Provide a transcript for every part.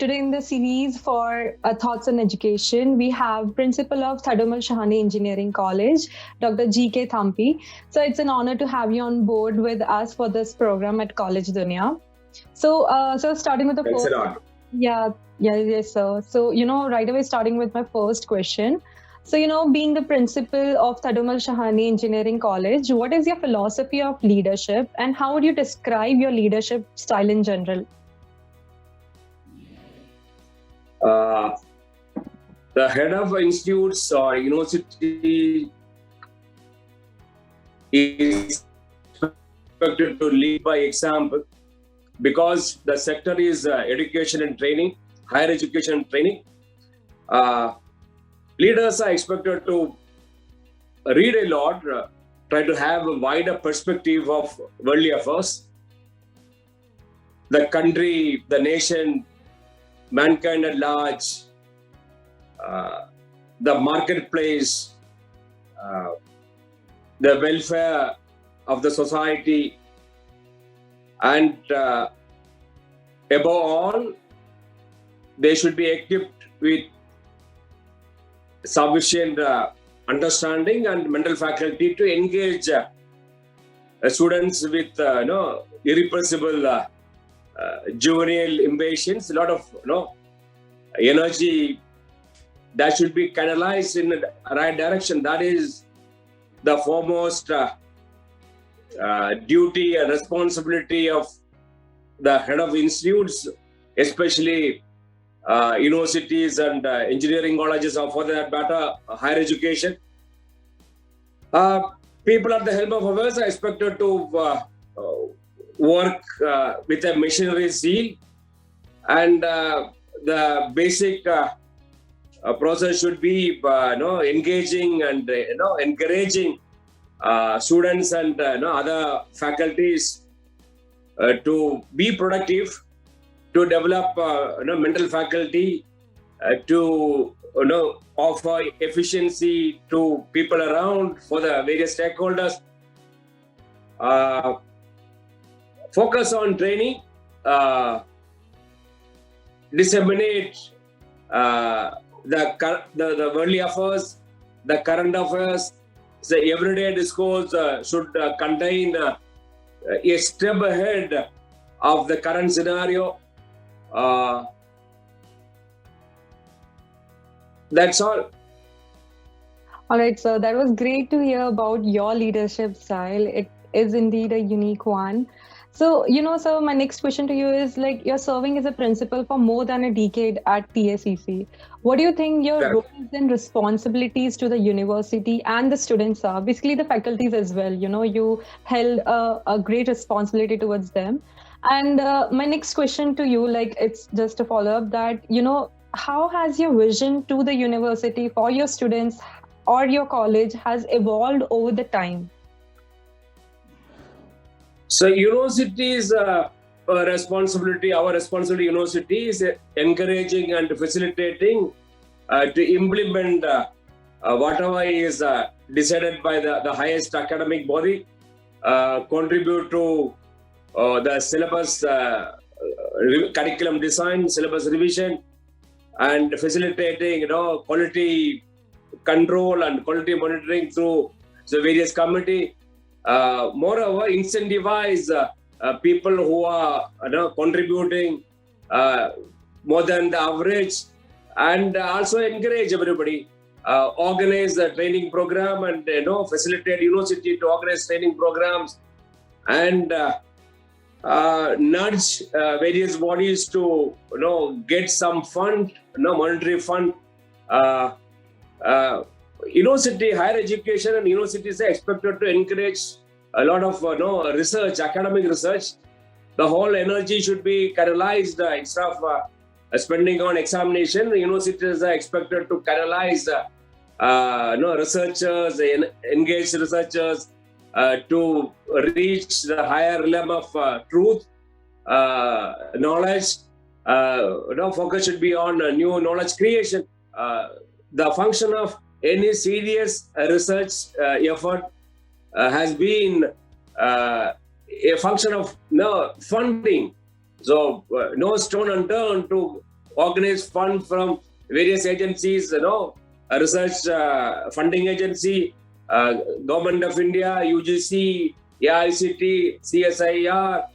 today in the series for Thoughts on Education, we have Principal of Thadomal Shahani Engineering College, Dr. G.K. Thampi. So it's an honor to have you on board with us for this program at Collegedunia. So starting with the Thanks first, a lot. yes, sir. So right away starting with my first question. So being the principal of Thadomal Shahani Engineering College, what is your philosophy of leadership, and how would you describe your leadership style in general? The head of institutes or university is expected to lead by example because the sector is education and training, higher education and training. Leaders are expected to read a lot, try to have a wider perspective of worldly affairs, the country, the nation, mankind at large, the marketplace, the welfare of the society, and above all, they should be equipped with sufficient understanding and mental faculty to engage students with irrepressible juvenile impatience, a lot of energy that should be canalized in the right direction. That is the foremost duty and responsibility of the head of institutes, especially universities and engineering colleges, or for that matter, higher education. People at the helm of affairs are expected to work with a missionary zeal, and the basic process should be engaging and encouraging students and other faculties to be productive, to develop mental faculty, to offer efficiency to people around for the various stakeholders. Focus on training, disseminate the worldly affairs, the current affairs. The everyday discourse should contain a step ahead of the current scenario. That's all. All right, sir. That was great to hear about your leadership style. It is indeed a unique one. So, sir, my next question to you is you're serving as a principal for more than a decade at TSEC. What do you think your Correct. roles and responsibilities to the university and the students are? Basically, the faculties as well. You held a great responsibility towards them. And my next question to you, it's just a follow-up that, how has your vision to the university for your students or your college has evolved over the time? So universities' responsibility, our responsibility, university is encouraging and facilitating to implement whatever is decided by the highest academic body, contribute to the syllabus curriculum design, syllabus revision, and facilitating quality control and quality monitoring through the various committee. Moreover, incentivize people who are contributing more than the average, and also encourage everybody. Organize a training program and facilitate university to organize training programs, and nudge various bodies to get some fund, monetary fund. University, higher education and universities are expected to encourage a lot of research, academic research. The whole energy should be canalized instead of spending on examination. Universities are expected to canalize researchers, engaged researchers to reach the higher realm of truth, knowledge. Focus should be on new knowledge creation. The function of any serious research effort has been a function of funding. So no stone unturned to organize fund from various agencies, a research funding agency, Government of India, UGC, AICT, CSIR.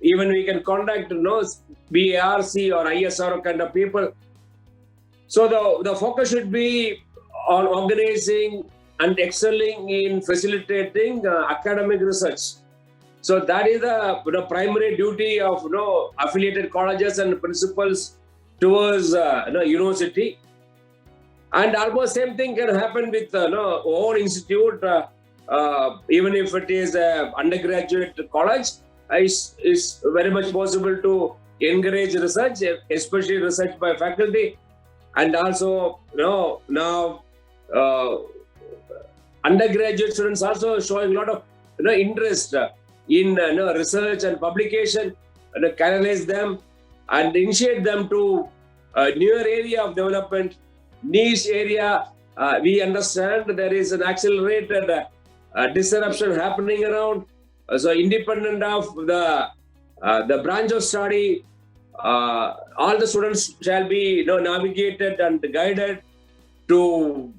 Even we can contact, BARC or ISR kind of people. So the focus should be on organizing and excelling in facilitating academic research. So that is the primary duty of affiliated colleges and principals towards university. And almost same thing can happen with own institute, even if it is an undergraduate college. Is very much possible to encourage research, especially research by faculty, and also now undergraduate students also showing a lot of interest in research and publication, and canalize them and initiate them to a newer area of development, niche area. We understand there is an accelerated disruption happening around. So independent of the branch of study, all the students shall be navigated and guided to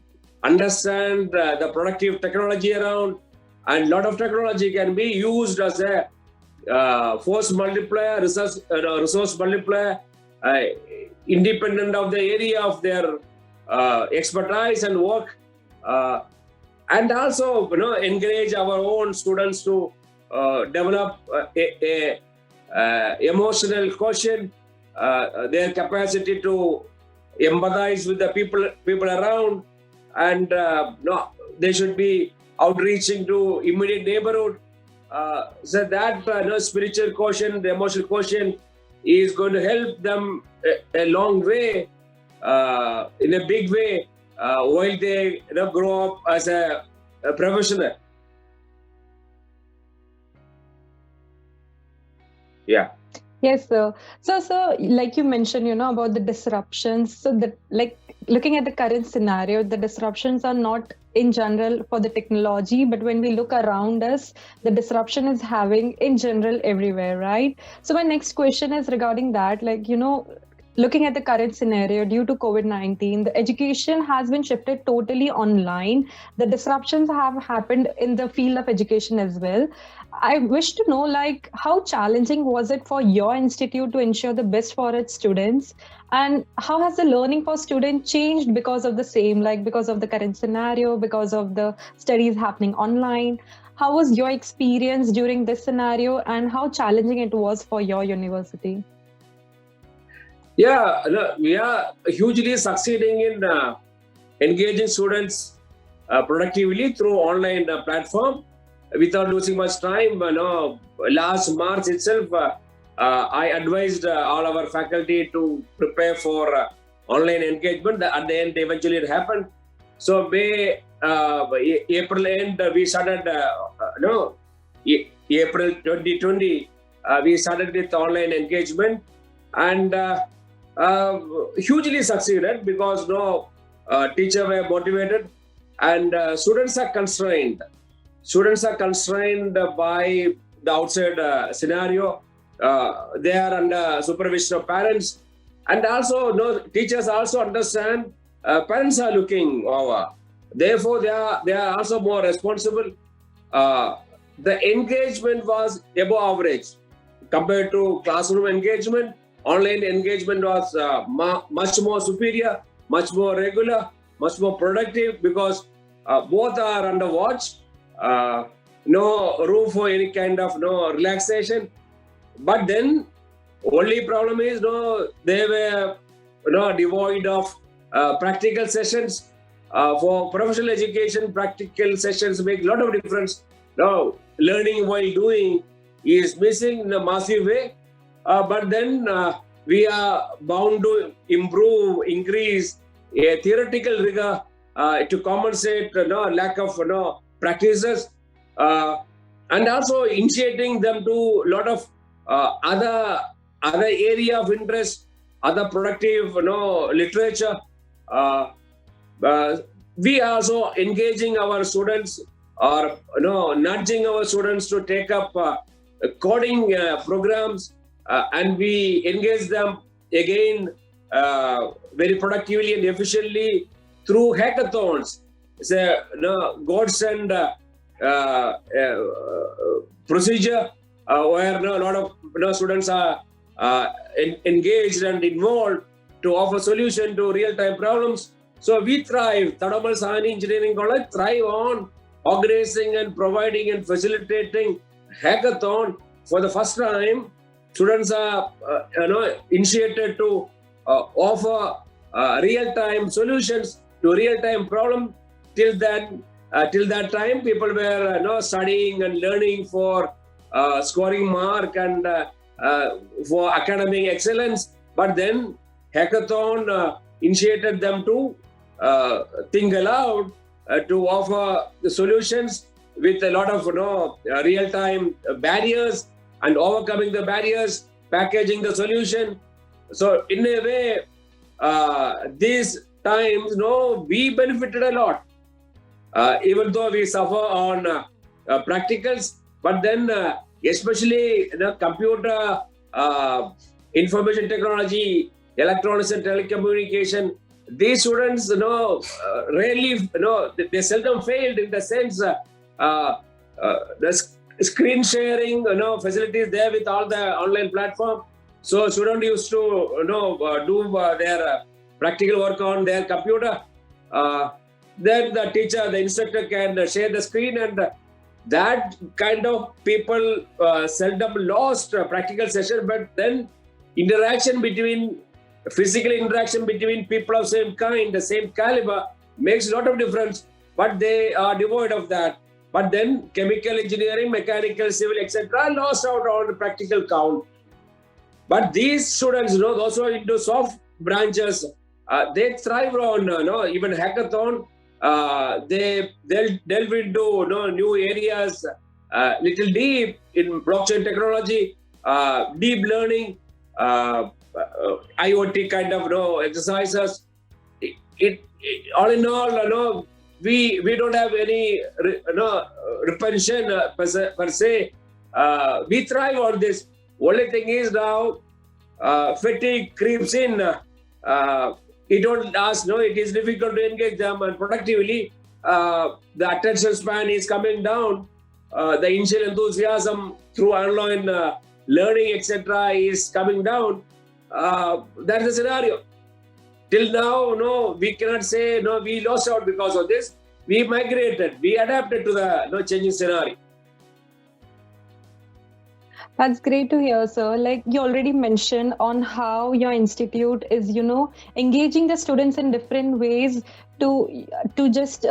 understand the productive technology around, and a lot of technology can be used as a force multiplier, resource multiplier, independent of the area of their expertise and work, and also encourage our own students to develop a emotional quotient, their capacity to empathize with the people around, and they should be outreaching to immediate neighborhood. So that spiritual quotient, the emotional quotient, is going to help them a long way, in a big way, while they grow up as a professional. Yeah. Yes, sir. So, like you mentioned, about the disruptions. So, looking at the current scenario, the disruptions are not in general for the technology, but when we look around us, the disruption is having in general everywhere, right? So, my next question is regarding that, looking at the current scenario due to COVID-19, the education has been shifted totally online. The disruptions have happened in the field of education as well. I wish to know, how challenging was it for your institute to ensure the best for its students? And how has the learning for students changed because of the same, because of the current scenario, because of the studies happening online? How was your experience during this scenario, and how challenging it was for your university? Yeah, we are hugely succeeding in engaging students productively through online platform without losing much time. Last March itself, I advised all our faculty to prepare for online engagement. At the end, eventually it happened. So April end, we started. April 2020, we started with online engagement, and hugely succeeded because teachers were motivated, and students are constrained. Students are constrained by the outside scenario. They are under supervision of parents, and also teachers also understand parents are looking over. Therefore, they are also more responsible. The engagement was above average compared to classroom engagement. Online engagement was much more superior, much more regular, much more productive, because both are under watch. No room for any kind of relaxation. But then, only problem is they were devoid of practical sessions. For professional education, practical sessions make a lot of difference. Now, learning while doing is missing in a massive way. But then we are bound to increase a theoretical rigor to compensate lack of practices, and also initiating them to a lot of other area of interest, other productive literature. We are also engaging our students, or nudging our students to take up coding programs, and we engage them again very productively and efficiently through hackathons. It's a godsend procedure where a lot of students are engaged and involved to offer solution to real-time problems. So we thrive, Thadomal Shahani Engineering College thrive on organizing and providing and facilitating hackathon. For the first time, students are initiated to offer real-time solutions to real-time problem. Till that time, people were studying and learning for scoring mark and for academic excellence. But then hackathon initiated them to think aloud, to offer the solutions with a lot of real-time barriers and overcoming the barriers, packaging the solution. So in a way, these times, we benefited a lot, even though we suffer on practicals. But then, especially the computer, information technology, electronics and telecommunication, these students, rarely, they seldom failed in the sense the screen sharing, facilities there with all the online platform. So students used to, do their practical work on their computer. Then the teacher, the instructor can share the screen, and that kind of people seldom lost a practical session. But then physical interaction between people of same kind, the same caliber, makes a lot of difference. But they are devoid of that. But then chemical engineering, mechanical, civil, etc. lost out on the practical count. But these students, those who are into soft branches, they thrive on even hackathon. They'll delve into new areas, little deep in blockchain technology, deep learning, IoT kind of exercises. All in all, we don't have any repetition per se. We thrive on this. Only thing is now fatigue creeps in. It don't last. It is difficult to engage them and productively. The attention span is coming down. The initial enthusiasm through online learning, etc., is coming down. That's the scenario. Till now, we cannot say we lost out because of this. We migrated, we adapted to the changing scenario. That's great to hear, sir. Like you already mentioned on how your institute is, engaging the students in different ways to just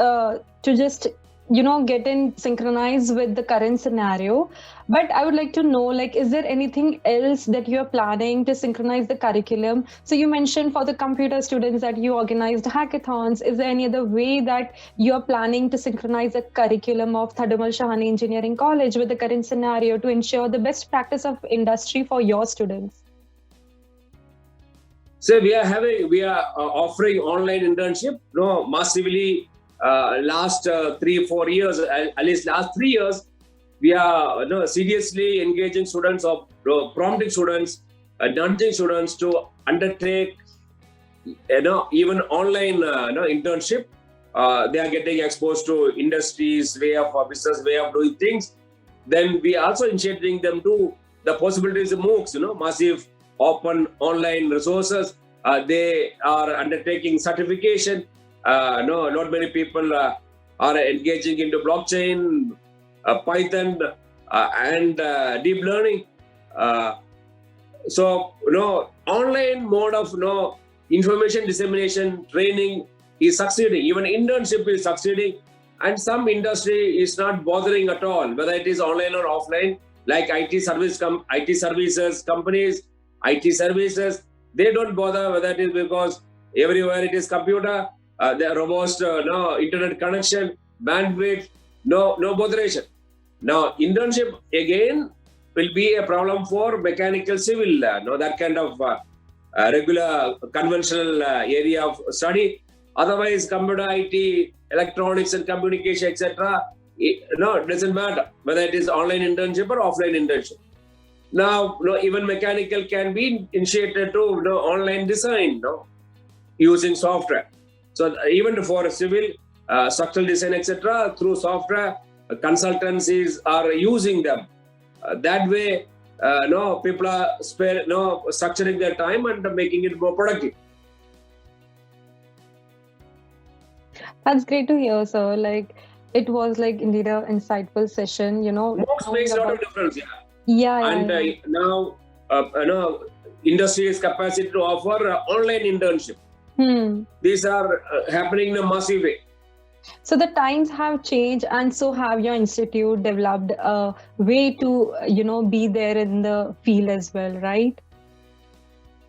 get in synchronized with the current scenario. But I would like to know, is there anything else that you are planning to synchronize the curriculum? So you mentioned for the computer students that you organized hackathons. Is there any other way that you are planning to synchronize the curriculum of Thadomal Shahani Engineering College with the current scenario to ensure the best practice of industry for your students? So we are offering online internship, massively. Last 3-4 years, at least last 3 years, we are seriously engaging students, of prompting students, nudging students to undertake even online internship. They are getting exposed to industries, way of business, way of doing things. Then we are also initiating them to the possibilities of MOOCs, massive open online resources. They are undertaking certification. Not many people are engaging into blockchain, Python, and deep learning. So, online mode of information dissemination training is succeeding. Even internship is succeeding, and some industry is not bothering at all, whether it is online or offline. Like IT services companies, IT services, they don't bother whether it is because everywhere it is computer. The robust internet connection, bandwidth, no botheration. Now, internship again will be a problem for mechanical civil, that kind of regular conventional area of study. Otherwise, computer, IT, electronics and communication, etc. It doesn't matter whether it is online internship or offline internship. Now, even mechanical can be initiated to online design, using software. So even for civil, structural design, etc., through software, consultancies are using them. That way, people are structuring their time and making it more productive. That's great to hear, sir. Like, it was like indeed an insightful session, MOOCs makes a lot of difference, yeah. Yeah, And now, industry is capacity to offer online internship. These are happening in a massive way. So the times have changed, and so have your institute developed a way to, be there in the field as well, right?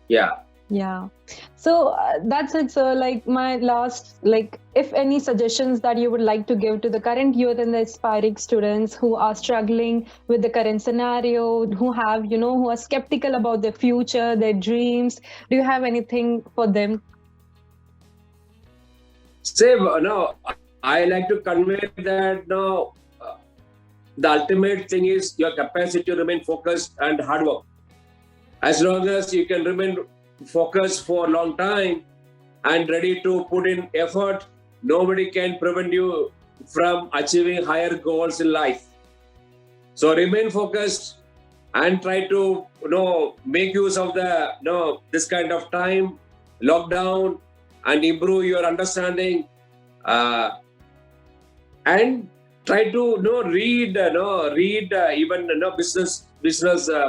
Yeah. Yeah. So that's it, sir. Like my last, if any suggestions that you would like to give to the current youth and the aspiring students who are struggling with the current scenario, who have, who are skeptical about their future, their dreams, do you have anything for them? I like to convey that the ultimate thing is your capacity to remain focused and hard work. As long as you can remain focused for a long time and ready to put in effort, nobody can prevent you from achieving higher goals in life. So remain focused and try to make use of the this kind of time, lockdown, and improve your understanding, and try to read even business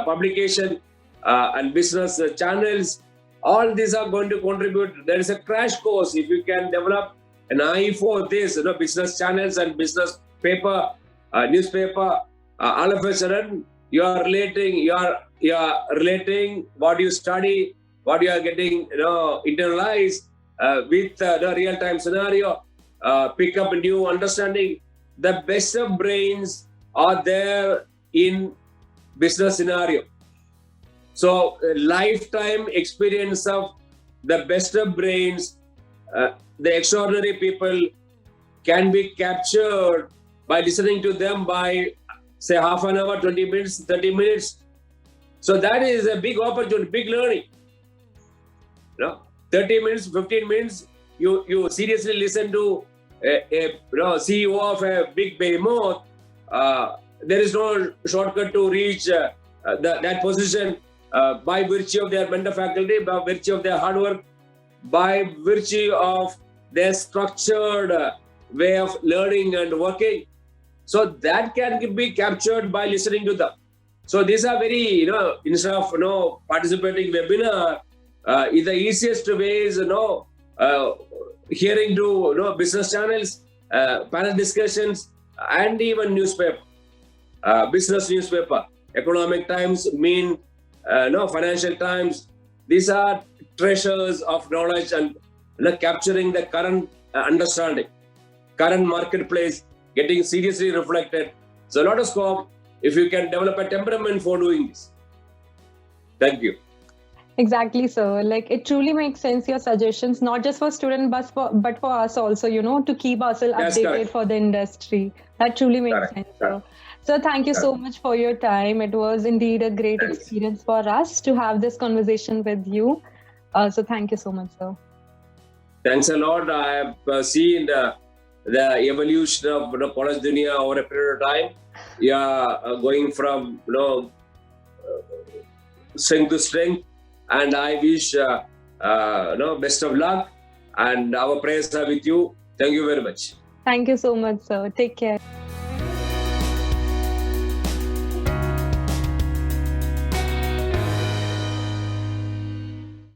publication and business channels. All these are going to contribute. There is a crash course if you can develop an eye for this, business channels and business paper, newspaper. All of a sudden, you are relating what you study, what you are getting internalized with the real-time scenario. Pick up a new understanding. The best of brains are there in business scenario. So, lifetime experience of the best of brains, the extraordinary people can be captured by listening to them by, say, half an hour, 20 minutes, 30 minutes. So that is a big opportunity, big learning. 30 minutes, 15 minutes, you seriously listen to a CEO of a big behemoth. There is no shortcut to reach that position. By virtue of their mental faculty, by virtue of their hard work, by virtue of their structured way of learning and working. So that can be captured by listening to them. So these are very, instead of participating webinar, is the easiest way is hearing to business channels, panel discussions, and even newspaper, business newspaper, Economic Times, Financial Times. These are treasures of knowledge and capturing the current understanding, current marketplace, getting seriously reflected. So a lot of scope if you can develop a temperament for doing this. Thank you. Exactly, sir. Like it truly makes sense, your suggestions, not just for students, but for us also, to keep ourselves updated for the industry. That truly makes sense, sir. So thank you so much for your time. It was indeed a great experience for us to have this conversation with you. So thank you so much, sir. Thanks a lot. I have seen the evolution of Collegedunia over a period of time. Going from strength to strength. And I wish best of luck. And our prayers are with you. Thank you very much. Thank you so much, sir. Take care.